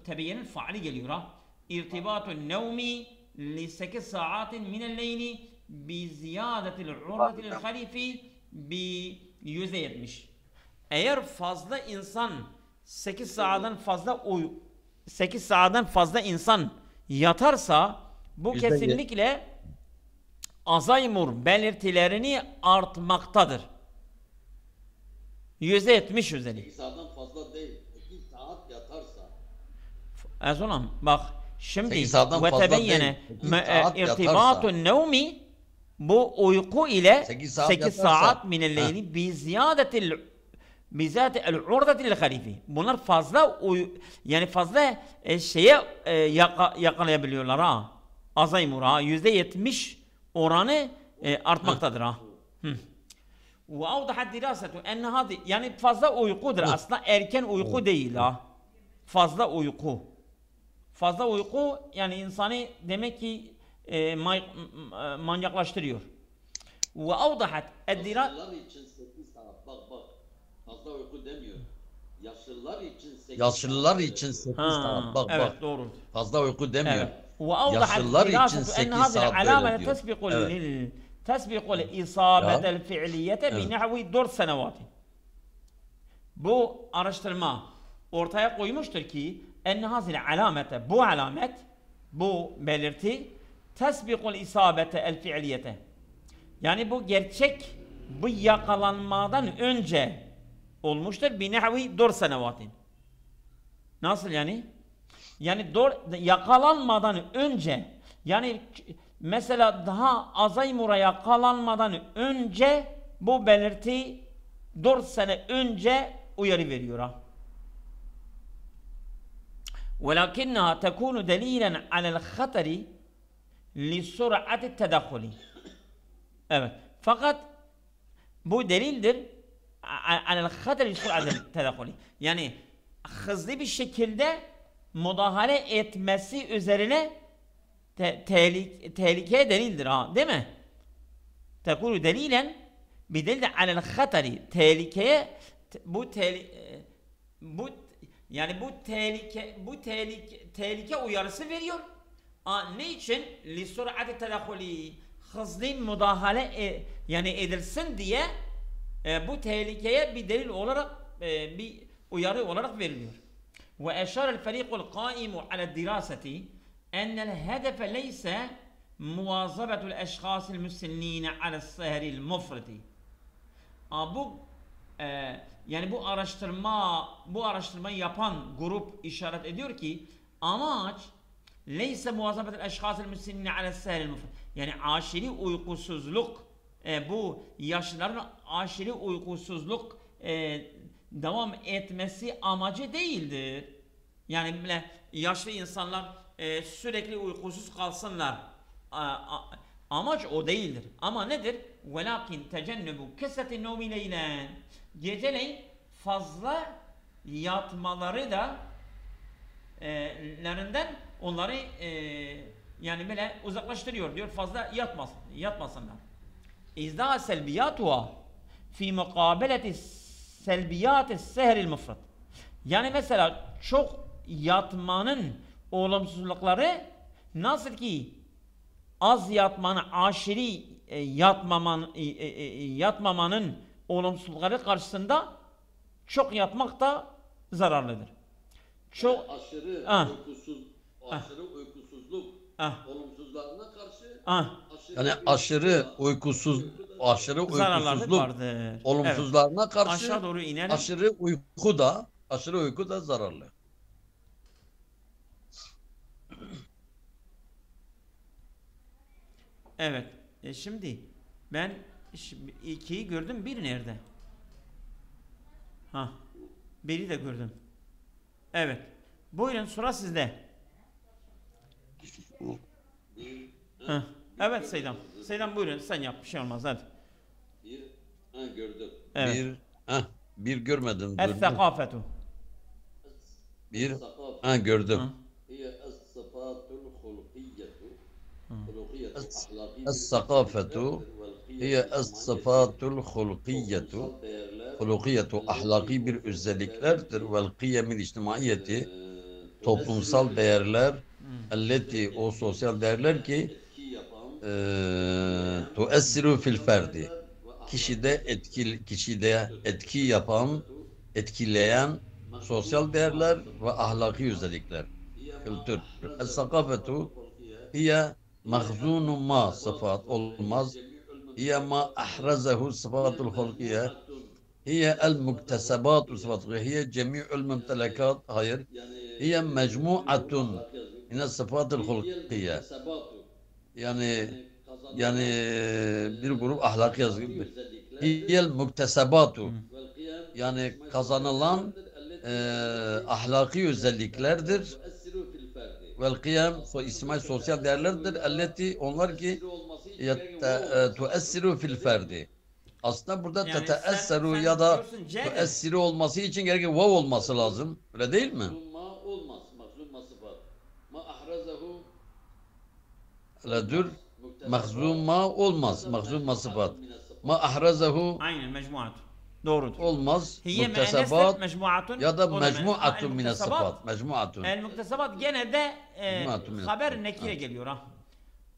tebeyyenin faali geliyor ha. İrtibatun nevmi li 8 saatin minel leyli bi ziyadetil urratil harifi bi %70. Eğer fazla insan 8 saatten fazla insan yatarsa bu Yüzde kesinlikle Alzheimer belirtilerini artmaktadır. %70 üzeri. 8 saatten fazla değil. 2 saat yatarsa. Ezolam bak şimdi 8 saatten fazla vetebeyyene değil. 8 saat irtibatun nevmi bu uyku ile 8 saat 8 yatarsa- saat minelleyli bi ziyadetil bizat el urdatil harifi. Bunlar fazla yani fazla şeye yakalayabiliyorlar ha. Alzheimer ha %70 oranı artmaktadır ha. Ve avdahat dirasetu en hadi yani fazla uykudur. Aslında erken uyku değil ha. Fazla uyku. Fazla uyku yani insanı demek ki manyaklaştırıyor. Ve avdahat Yaşlılar için 8 saat. Bak. Fazla uyku demiyor. Yaşlılar için 8 Yaşlılar için 8 Ha, saat. Bak evet bak. doğru. Fazla uyku demiyor. Evet. وأوضحت Yaşlılar için الدراسة 8 أن هذه saat العلامة böyle diyor. تسبق الإصابة Ya. الفعلية Evet. بنحو 4 سنوات. Bu araştırma ortaya koymuştur ki en hazil alamete bu alamet bu belirti tesbikul isabete el fiiliyete. Yani bu gerçek bu yakalanmadan önce olmuştur binahvi 4 senevatin. Nasıl yani? Yani yakalanmadan önce yani mesela daha Alzheimer'a yakalanmadan önce bu belirti 4 sene önce uyarı veriyor ha. وَلَكِنَّهَا تَكُونُ دَلِيلًا عَلَى الْخَطَرِ لِسُرْعَةِ التَّدَخُلِ. Evet. Fakat bu delildir عَلَى الْخَطَرِ لِسُرْعَةِ التَّدَخُلِ. Yani hızlı bir şekilde müdahale etmesi üzerine tehlikeye delildir ha, değil mi? Tekulu delilen bir delil de alel hatari tehlikeye yani bu tehlike uyarısı veriyor. Ne için? Li sur'ati tedahuli hızlı müdahale yani edilsin diye bu tehlikeye bir delil olarak bir uyarı olarak veriliyor. Ve eşarel ferikul qaimu ala diraseti enel hedefe leyse muvazabetul eşhasil müsennine ala sehril mufriti. Yani bu araştırmayı yapan grup işaret ediyor ki amaç leyse muvazabetul eşhasil müsennine ala sehril mufriti. Yani aşırı uykusuzluk bu yaşlıların aşırı uykusuzluk devam etmesi amacı değildir. Yani bile yaşlı insanlar sürekli uykusuz kalsınlar. Amaç o değildir. Ama nedir? Velakin tecennebu keseti nevmi leylen. Geceleyin fazla yatmaları da lerinden onları yani böyle uzaklaştırıyor diyor. Fazla yatmasınlar. İzda selbiyatuha fi mukabeleti selbiyat-ı sehril mufrat. Yani mesela çok yatmanın olumsuzlukları nasıl ki az yatmanın aşırı yatmamanın olumsuzlukları karşısında çok yatmak da zararlıdır. Çok aşırı uykusuzluk olumsuzlarına karşı Yani aşırı uykusuzluk vardır. olumsuzlarına Evet. karşı Aşağı doğru inelim. aşırı uyku da zararlı. Evet. Şimdi ben 2'yi gördüm. Bir nerede? Biri de gördüm. Evet. Buyurun sıra sizde. Evet Seydam. Seydam buyurun sen yap. Bir şey olmaz hadi. gördüm. Evet. Bir görmedim. Es-sekafetu. Gördüm. هي الصفات الخلقية الثقافة هي الصفات الخلقية ahlaki bir özelliklerdir vel kıyemil içtimaiyeti toplumsal değerler elleti o sosyal değerler ki tuessiru fil ferdi kişide etki yapan etkileyen sosyal değerler ve ahlaki özellikler kültür. Es-sakafetu hiye mahzunu ma sıfat olmaz. Hiye ma ahrazehu sıfatul hulkiye. Hiye el muktesebat sıfatul hiye cemi'ül mümtelekat. Hayır. Hiye mecmu'atun yine sıfatul hulkiye. Yani bir grup ahlaki yazı gibi. Hiyel muktesebatu yani kazanılan ahlaki özelliklerdir. Vel kıyam ismi sosyal değerlerdir. Elleti onlar ki tuessiru fil ferdi. Aslında burada Yani teteesseru sen ya da diyorsun C'dir. tuessiru olması için gereken vav olması lazım. Öyle değil mi? Ma olmaz. Mahzun ma sıfat. Ma ahrazehu Öyle dur. Mahzun ma olmaz. Mahzun ma sıfat. Ma ahrazehu Aynen mecmuat. Doğrudur. olmaz. Hiye Muktesebat müennestir mecmuatun. ya da O mecmuatun mine el-muktesebat. sıfat. Mecmuatun. El muktesebat gene de Mecmuatun mine haber sıfat. nekire Evet. geliyor ha.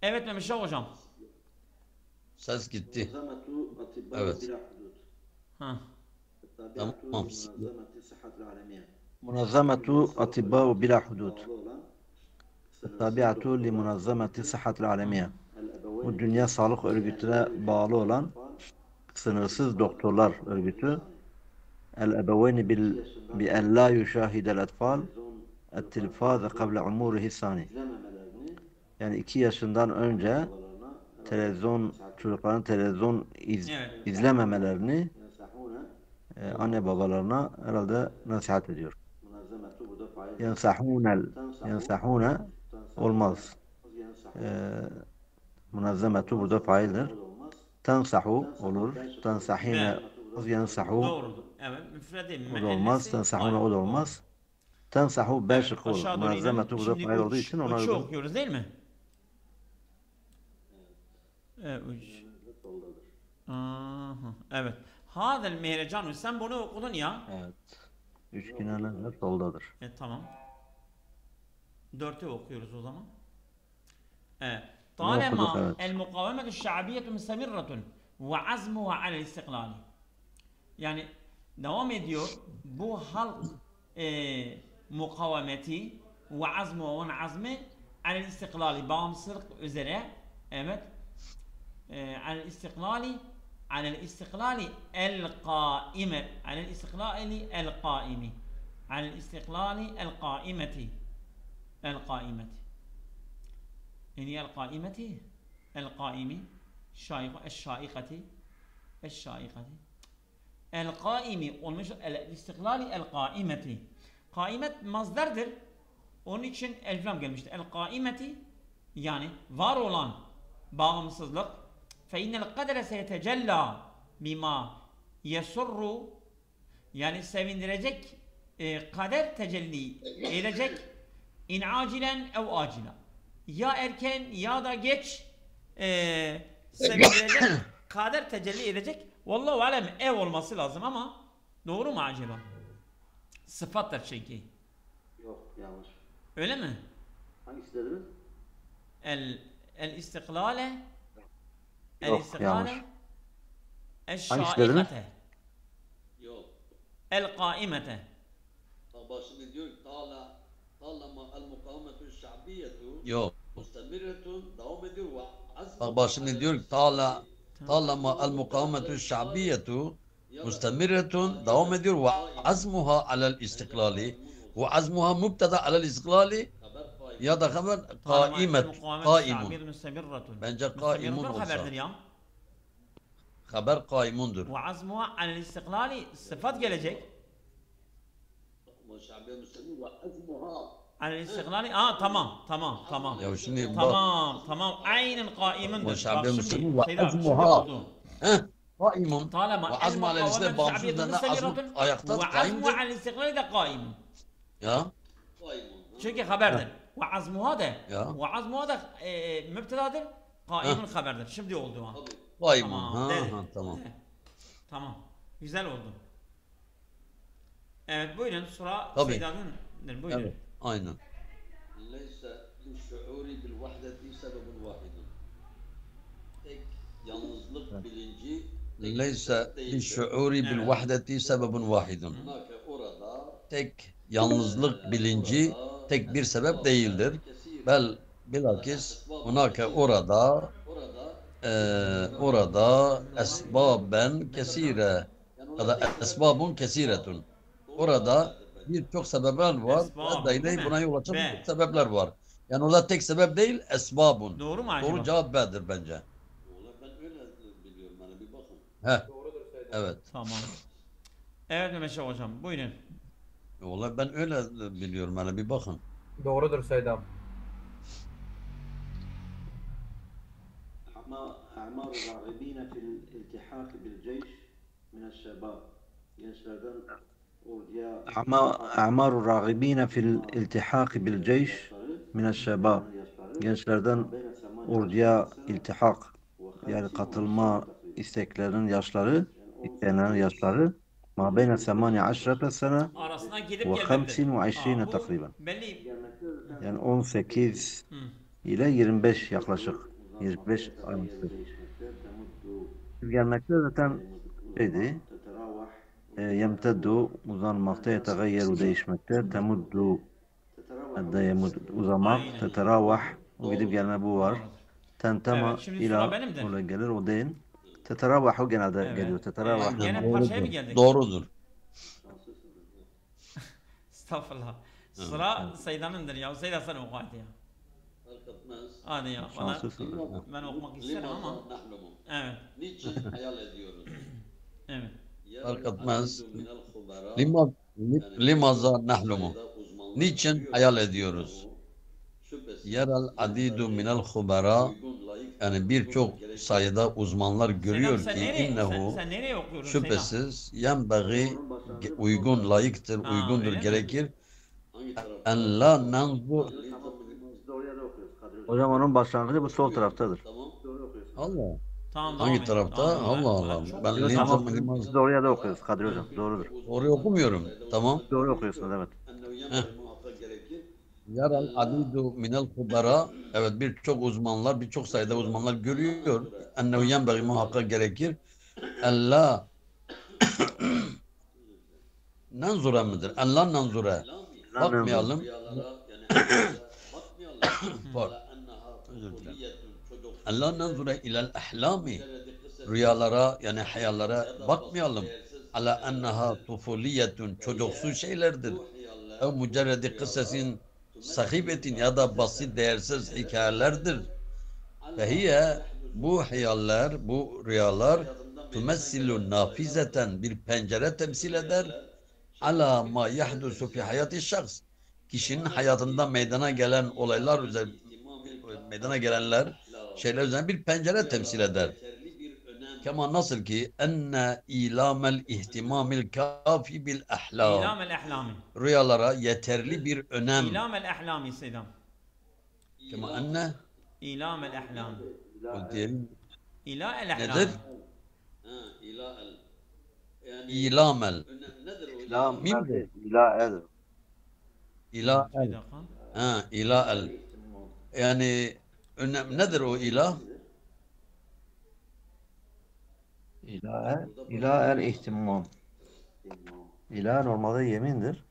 Evet Mehmet hocam. Ses gitti. Evet. Ha. Tamam. Munazzametu Atibba'u Bila Hudud. Tabiatu li Munazzameti Sıhhatil Alemiye. Bu Dünya Sağlık Örgütü'ne bağlı olan Sınırsız Doktorlar Örgütü. El-ebeveyni bi en la yuşahidel etfal et-tilfaz kable umurihi sani. Yani 2 yaşından önce çocukların televizyon Evet. izlememelerini anne babalarına herhalde nasihat ediyor. Yensahune olmaz. Munazzametu burada faildir. Tensahu olur. Tensahine yensahu Doğrudur. Evet. Müfredi. o da olmaz. Tensahune o da olmaz. Tensahu B şıkkı olur. Munazzametu burada fail olduğu için ona uçu uygun. okuyoruz değil mi? Evet. Aha, evet. Hadel mehrecanu sen bunu okudun ya. Evet. Üçgeneler soldadır. Tamam. 4'ü okuyoruz o zaman. Evet. okuduk, طالما evet. المقاومة الشعبية مستمرة وعزمها على الاستقلال. Yani devam ediyor bu halk mukavemeti ve azmu ve azmi alel istiklali bağımsızlık üzere evet alel istiklali el kaime alel istiklali el kaimi alel istiklali el kaimeti yani el kaimeti el kaimi şaikati el kaimi olmuş el istiklali el kaimeti kaimet mazdardır onun için elflam gelmiştir el kaimeti yani var olan bağımsızlık fe innel kadere seyetecella bima yesurru yani sevindirecek kader tecelli edecek in acilen ev acila ya erken ya da geç sevindirecek kader tecelli edecek vallahu alem ev olması lazım ama doğru mu acaba? Sıfattır çünkü. Yok yanlış. Öyle mi? Hangisi dediniz? El istiklale Yok, yanlış. el Hangisi dediniz? şaikate Yok. el kaimete Bak şimdi diyor ki talama el mukavemetü şa'biyetu Yok. mustemiretun devam ediyor ve azmu Bak şimdi diyor ki talama el mukavemetü şa'biyetu mustemirretun devam ediyor ve azmuha alel istiklali ve azmuha mubtada alel istiklali ya da haber kaimun. Bence kaimun olsa. haberdir ya. Haber kaimundur. Ve azmuha alel istiklali sıfat gelecek. şa'biye müstemir ve azmuha Alel istiklali tamam. Ya şimdi Tamam. Aynen kaimundur. Ve şa'biye Bak müstemir şimdi, ve Seyda, şimdi azmuha. oldu. Kaimun. Talama Ve azmu alel istiklali bağımsız üzerine azmu ayakta ve azmu kaimdir. alel istiklali de kaimun. Ya. kaymun. Çünkü haberdir. Ve azmuha da Ya. mübtedadır. Kaimun haberdir. Şimdi oldu ha. Kaimun. Evet. Tamam. Tamam. Güzel oldu. Evet buyurun sıra Tabii. Seyda'nın. Buyurun. Evet. Aynen. Leyse lişşuuri bil vahdeti sebebun vahidun. Tek yalnızlık bilinci Leyse lişşuuri bil vahdeti sebebun vahidun. Hunake orada Tek yalnızlık bilinci tek bir sebep değildir. Bel bilakis hunaka orada esbaben kesire ya da esbabun kesiretun. Orada birçok sebepler var. Esbab, Ve değil mi? buna yol açan B. birçok sebepler var. Yani orada tek sebep değil, esbabun. Doğru mu acaba? Doğru cevap B'dir bence. Oğlum ben öyle biliyorum. Hani bir bakın. He. Evet. Tamam. Evet Mehmet Şah hocam buyurun. Vallahi ben öyle biliyorum. Hani bir bakın. Doğrudur Seydam. أعمار الراغبين في الالتحاق بالجيش من الشباب gençlerden orduya أعمار الراغبين في الالتحاق بالجيش من الشباب gençlerden orduya iltihak yani katılma isteklerinin yaşları isteyenlerin yaşları ma beyne 18 sene Arasına gidip ve gelmektir. 25 Bu takriben. belli. Yani 18 Hı. ile 25 yaklaşık. 25 arası. Gelmekte zaten şeydi. Yemteddu uzanmakta, yetegayyeru değişmekte, temuddu uzamak, Aynen. teteravah o gidip gelme bu var. Doğrudur. Tentema Evet, şimdi ila sıra benimdir. oraya gelir o değil. Teteravahu genelde Evet. geliyor. Teteravah. Gene parçaya mı geldik? Doğrudur. Estağfurullah. Sıra Seydan'ındır ya. Seydan sen oku hadi ya. Fark etmez. Hadi ya. Bana, Şanslısın. ben okumak isterim Limaza ama. nahlumu. Evet. Niçin hayal ediyoruz? Evet. Fark etmez. Minel khubara. Lima, Yani limaza nahlumu. sayıda uzmanlar Niçin görüyor hayal ki ediyoruz? o şüphesiz Yerel adidu minel khubara uygun, layık, yani birçok gerekli sayıda uzmanlar görüyor Seydam, ki sen nereye, innehu sen nereye okuyorsun Seydam? şüphesiz yenbeği uygun, layıktır, Ha, uygundur, öyle mi? gerekir. hangi tarafta? En la nanzu Hocam onun başlangıcı bu sol taraftadır. Tamam. Allah. Tamam, devam Hangi et. tarafta? Tamam, Allah Allah. çok Ben güzel. Limaz- Tamam. Limaz- Biz de oraya da okuyoruz Kadri Hocam. Doğrudur. Orayı okumuyorum. Tamam. Doğru okuyorsunuz evet. Ennehu yenbagî muhakkak gerekir. Yerel adidu minel khubara evet birçok uzmanlar, birçok sayıda uzmanlar görüyor. Ennehu yenbeği muhakkak gerekir. En la nanzura mıdır? En la nanzura. Bakmayalım. Rüyalara yani bakmayalım. Var. Ala enneha Özür dilerim. kufuliyetun çocuk. En la nanzura ilel ahlami. Rüyalara yani hayallara bakmayalım. Ala enneha tufuliyetun çocuksu şeylerdir. Ev mücerredi kıssesin sahibetin ya da basit değersiz hikayelerdir. Ve hiye bu hayaller, bu rüyalar tümessilun nafizeten bir pencere temsil eder. Ala ma yahdusu fi hayati şahs. Kişinin hayatında meydana gelen olaylar üzerine meydana gelenler şeyler üzerine bir pencere temsil eder. Kema nasıl ki enne ilamel ihtimamil kafi bil ahlam. İlam el ahlami. Rüyalara yeterli bir önem. İlam el ahlami Seydam. Kema enne İlam el ahlami. o diyelim İla el ahlami. nedir? Ha, ilahel. Yani İlamel. nedir o? La Mimdir. ila el. Bir İla dakika. ha ilahel. Yani önem nedir o ilah? İla el ihtimam. İla normalde yemindir.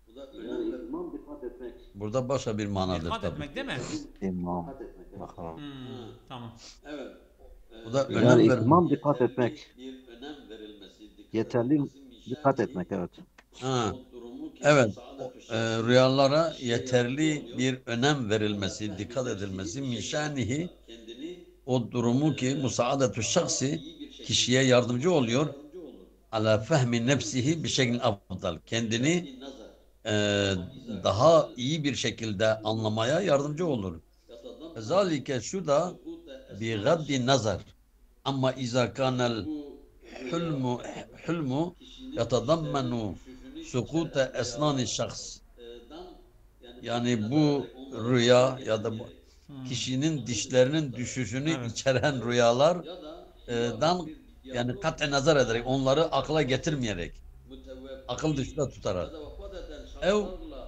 Bu da önemli. Burada başka bir manadır Dikkat tabii. etmek değil mi? İhtimam. Bakalım. Tamam. Evet. Bu da İla önem ver. ihtimam dikkat etmek. Bir önem verilmesi, Yeterli dikkat etmek evet. Ha. O durumu ki Evet, saadet-ü rüyalara yeterli bir önem verilmesi, dikkat edilmesi, mişanihi, kendini o durumu ki musaadetü şahsi kişiye yardımcı oluyor. Ala fehmi nefsihi bir şekilde afdal. Kendini daha iyi bir şekilde anlamaya yardımcı olur. Zalike şu da bi gaddi nazar. Ama izâ kânel hulmu yatadammenu sukuta esnani şahs. Yani bu rüya ya da kişinin dişlerinin düşüşünü Evet. içeren rüyalardan yani kat'e nazar ederek onları akla getirmeyerek akıl dışında tutarak ev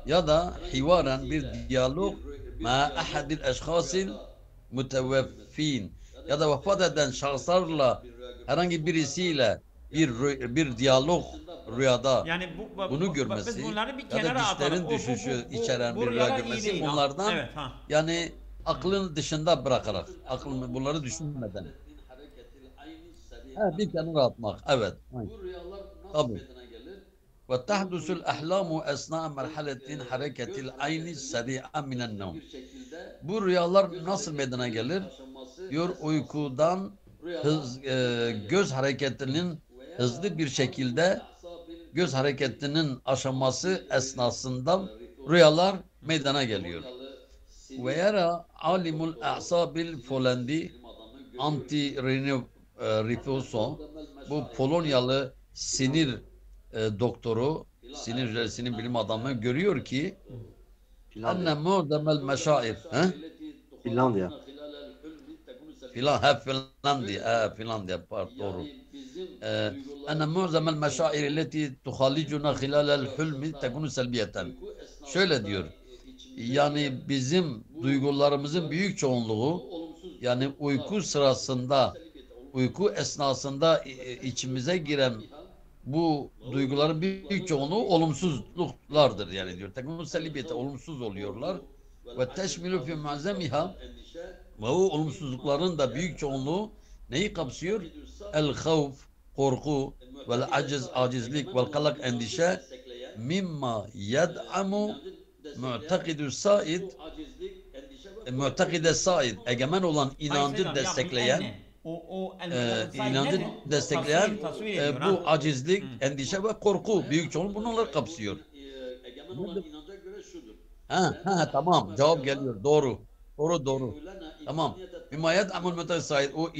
ya da hivaren bir diyalog ma ahadil eşhasil muteveffin ya da vefat eden şahıslarla herhangi birisiyle bir diyalog rüyada Yani bunu biz görmesi bunları bir ya kenara da atalım. düşlerin düşüşü içeren Bu bir rüya rüyalar iyi görmesi değil. bunlardan Evet, ha. yani aklın dışında bırakarak bunları düşünmeden bir kenara atmak. Evet. Bu rüyalar nasıl Tabii. meydana gelir? Ve tahdusul ahlamu esna merhaletin hareketil ayni seri'a minen nevm. Bir şekilde Bu rüyalar nasıl meydana gelir? Diyor uykudan göz hareketinin hızlı bir şekilde göz hareketinin aşaması esnasında rüyalar meydana geliyor. Ve yara alimul a'sabil Folendi Anti Rifoso, bu Polonyalı sinir doktoru, sinir hücresinin bilim adamı görüyor ki enne mu'demel meşair Finlandiya. Finlandiya doğru. Enne mu'demel meşair illeti tuhalicuna hilalel hulmi tekunu selbiyeten. Şöyle diyor. Yani bizim duygularımızın büyük çoğunluğu yani uyku esnasında içimize giren bu duyguların büyük çoğunluğu olumsuzluklardır yani diyor. Tekunu selbiyete olumsuz oluyorlar. Ve teşmilu fi muazzemiha ve o olumsuzlukların da büyük çoğunluğu neyi kapsıyor? El havf, korku, vel acizlik, vel kalak endişe mimma yed'amu mu'takidü said mu'takide said egemen olan inancı destekleyen inancı destekleyen bu acizlik, endişe ve korku büyük çoğunluğu bunları kapsıyor. Egemen olan inanca göre şudur. Tamam cevap geliyor. Doğru. Tamam. Hümayet amul mütesaid o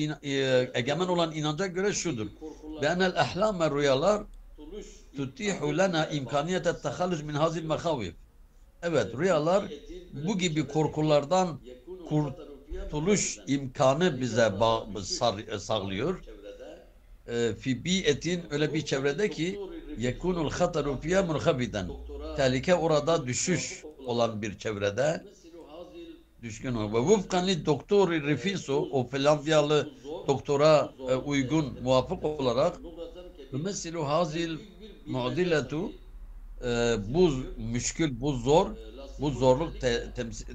egemen olan inanca göre şudur. Be'enel ahlame rüyalar tutihu lana imkaniyetet tehallüc min hazil mekhavif. Evet rüyalar bu gibi korkulardan kurtuluş imkanı bize sağlıyor. Fi bi'etin öyle bir çevrede ki yekunul hataru fiyâ munhabiden. Tehlike orada düşüş olan bir çevrede düşkün olur. Ve vufkan li doktori Rifiso o Finlandiyalı doktora uygun muvafık olarak mesela hazil mu'diletu bu müşkül, bu zorluk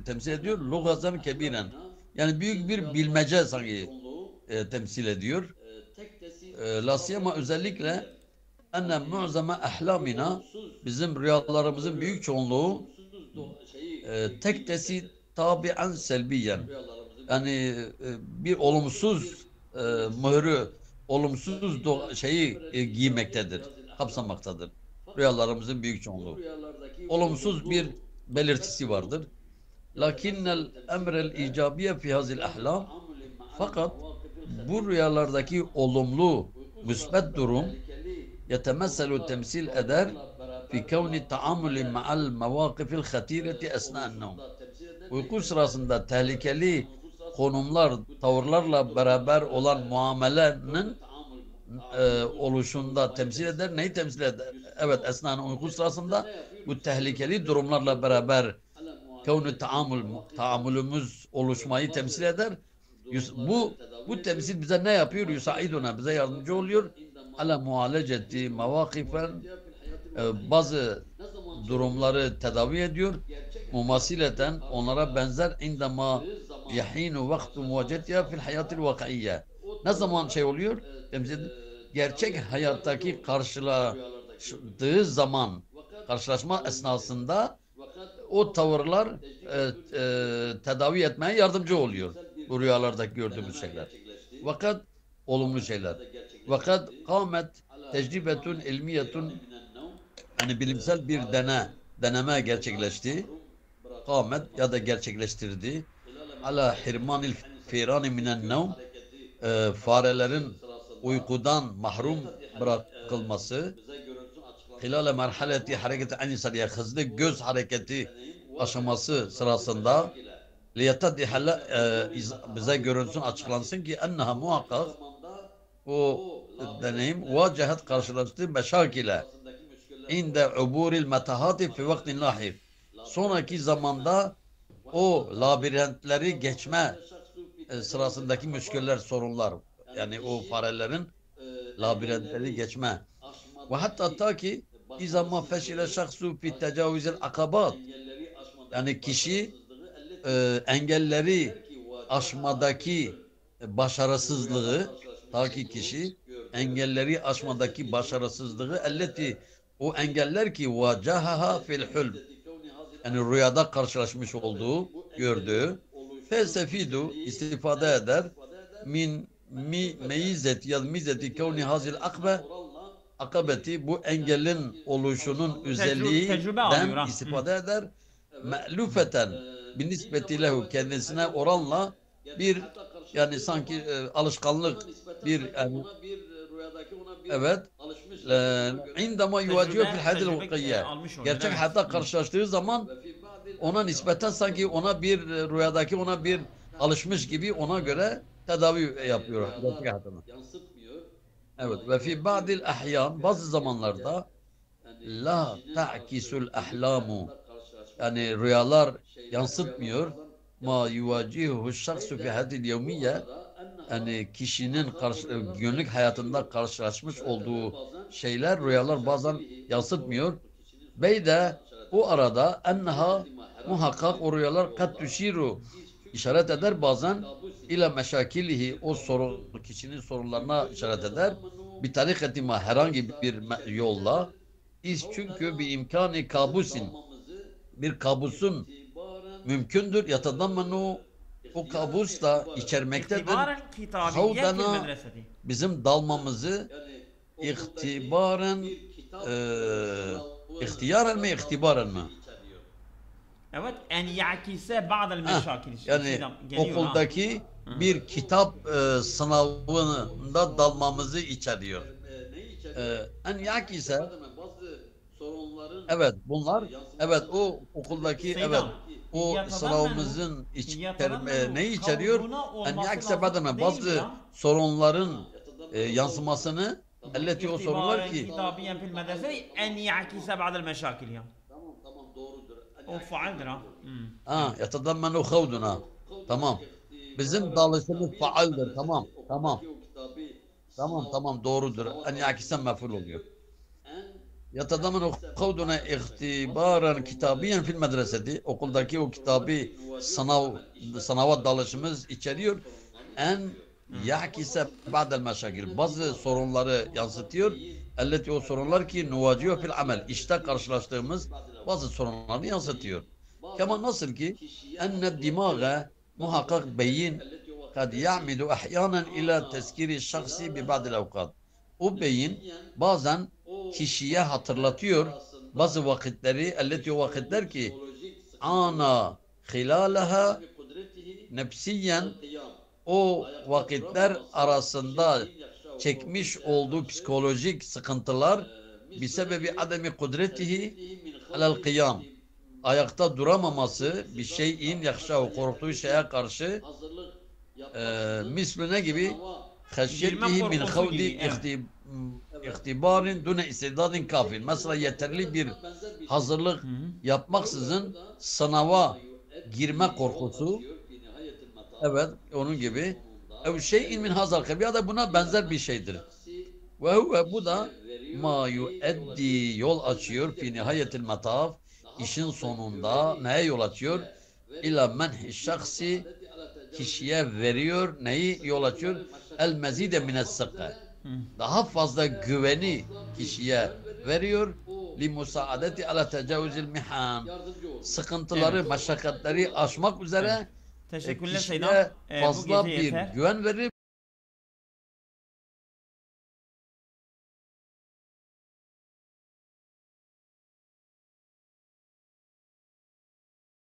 temsil ediyor. Lugazan kebiren. Yani büyük bir bilmece sanki temsil ediyor. La siyama özellikle enne mu'zame ahlamina bizim rüyalarımızın büyük çoğunluğu tektesi tabi'an selbiyen. Yani bir olumsuz mührü, olumsuz şeyi giymektedir, kapsamaktadır. Rüyalarımızın büyük çoğunluğu. Olumsuz bir belirtisi vardır. Lakinnel emrel icabiye fi hazil ahlam fakat bu rüyalardaki olumlu, müsbet durum yetemesselu temsil eder fi kevni taamuli ma'al mevakifil hatireti esna'en nevm. Uyku sırasında tehlikeli konumlar, tavırlarla beraber olan muamelenin oluşunda temsil eder. Neyi temsil eder? Evet, esna'nın uyku sırasında bu tehlikeli durumlarla beraber kevni taamülümüz oluşmayı temsil eder. Bu temsil bize ne yapıyor? Yusaiduna bize yardımcı oluyor. Ala muhaleceti mevakifen bazı durumları tedavi ediyor. Mumasileten onlara benzer indema yahinu vaktu muvacetiha fil hayatil vakiyye. Ne zaman şey oluyor? Gerçek hayattaki karşılaştığı zaman karşılaşma esnasında o tavırlar tedavi etmeye yardımcı oluyor. Bu rüyalarda gördüğümüz şeyler. Fakat olumlu şeyler. Fakat kâmet tecrübetun ilmiyetun yani bilimsel bir deneme gerçekleşti. Kâmet ya da gerçekleştirdi. Ala hirmanil firani minen nevm farelerin uykudan mahrum bırakılması hilale merhaleti hareketi anisariye hızlı göz hareketi aşaması sırasında liyetadihala bize görünsün açıklansın ki enneha muhakkak o deneyim vacihat karşılaştığı meşakile inde uburil metahati fi vaktin lahir sonraki zamanda o labirentleri geçme sırasındaki müşküller sorunlar yani o farelerin labirentleri geçme ve hatta ta ki İza ma feşile şahsu fi tecavüzel akabat, yani kişi engelleri aşmadaki başarısızlığı, ta ki kişi engelleri aşmadaki başarısızlığı elleti, o engeller ki vacahaha fil hulm, yani rüyada karşılaşmış olduğu, gördüğü, felsefidu istifade eder min meyizet ya mizeti kevni hazil akbe, akabeti, bu engelin oluşunun tecrübe özelliğinden alıyor, ha. istifade eder. Me'lufeten bin nispeti lehu, kendisine oranla bir, yani sanki alışkanlık, bir yani, evet, indama yuvaciyor fil hadil vakiyye, gerçek hayatta karşılaştığı zaman ona nispeten sanki ona bir rüyadaki ona bir alışmış gibi ona göre tedavi yapıyor gerçek hayatına. Evet, ve fi ba'dil ahyan, bazı zamanlarda la ta'kisul ahlamu, yani rüyalar yansıtmıyor ma yuvacihu şahsu fi hadil yevmiye, yani kişinin günlük hayatında karşılaşmış olduğu şeyler, rüyalar bazen yansıtmıyor. Beyde o arada enneha, muhakkak o rüyalar kat tüşiru, işaret eder bazen ile meşakilihi, o sorun, kişinin sorunlarına işaret eder. Bir tarikati ma, herhangi bir yolla. Çünkü bir imkanı kabusin, bir kabusun mümkündür. Yatadammenu, o kabus da içermektedir. İhtibaren kitabiyye fil Havdana, medreseti. bizim dalmamızı ihtibaren ihtiyaren mi ihtibaren mi? Evet, en ya'kise ba'del meşakil. Yani okuldaki bir kitap sınavında dalmamızı içeriyor. En yakise, evet bunlar, evet o okuldaki, evet o sınavımızın neyi içeriyor? En yakise bademe, bazı sorunların yansımasını, elleti, o sorunlar ki kitabiyen fil medreseti en ya'kise ba'del meşakil ya. Tamam doğrudur. O faaldir ha. Yatadammenu havduna. Tamam. Bizim dalışımız faaldir. Tamam. Tamam doğrudur. En yakisen meful oluyor. Yatadammenu havduna ihtibaren kitabiyen fil medreseti. Okuldaki o kitabı sınava dalışımız içeriyor. En yakise ba'del meşakil. Bazı sorunları yansıtıyor. Elleti, o sorunlar ki nuvaciyo fil amel. İşte karşılaştığımız bazı sorunları yansıtıyor. Kema nasıl ki enne dimâge, muhakkak beyin kad ya'midu ahyanen ila tezkiri şahsi bi ba'dil evkat. O beyin bazen kişiye hatırlatıyor bazı vakitleri, elleti, o vakitler ki ana hilalaha nefsiyen, o vakitler arasında çekmiş olduğu psikolojik sıkıntılar bir sebebi ademi kudretihi alel kıyam, ayakta duramaması, bir şeyin yakşav, korktuğu şeye karşı mislüne gibi haşyetihi min havdi ihtibarin dune istidadin kafil. Mesela yeterli bir hazırlık yapmaksızın sınava girme korkusu, evet onun gibi, ev şeyin min hazal kabi, da buna benzer bir şeydir. Ve huve, bu da ma yueddi, yol açıyor fi nihayetil mataf, işin sonunda neye yol açıyor? İla menhi şahsi, kişiye veriyor, neyi yol açıyor? El mezide mines sıkı, daha fazla güveni kişiye veriyor. Li musaadeti ala tecavüzil mihan, sıkıntıları, meşakkatleri aşmak üzere Teşekkürler kişiye Seydam. Bu fazla gece bir yeter. güven verir.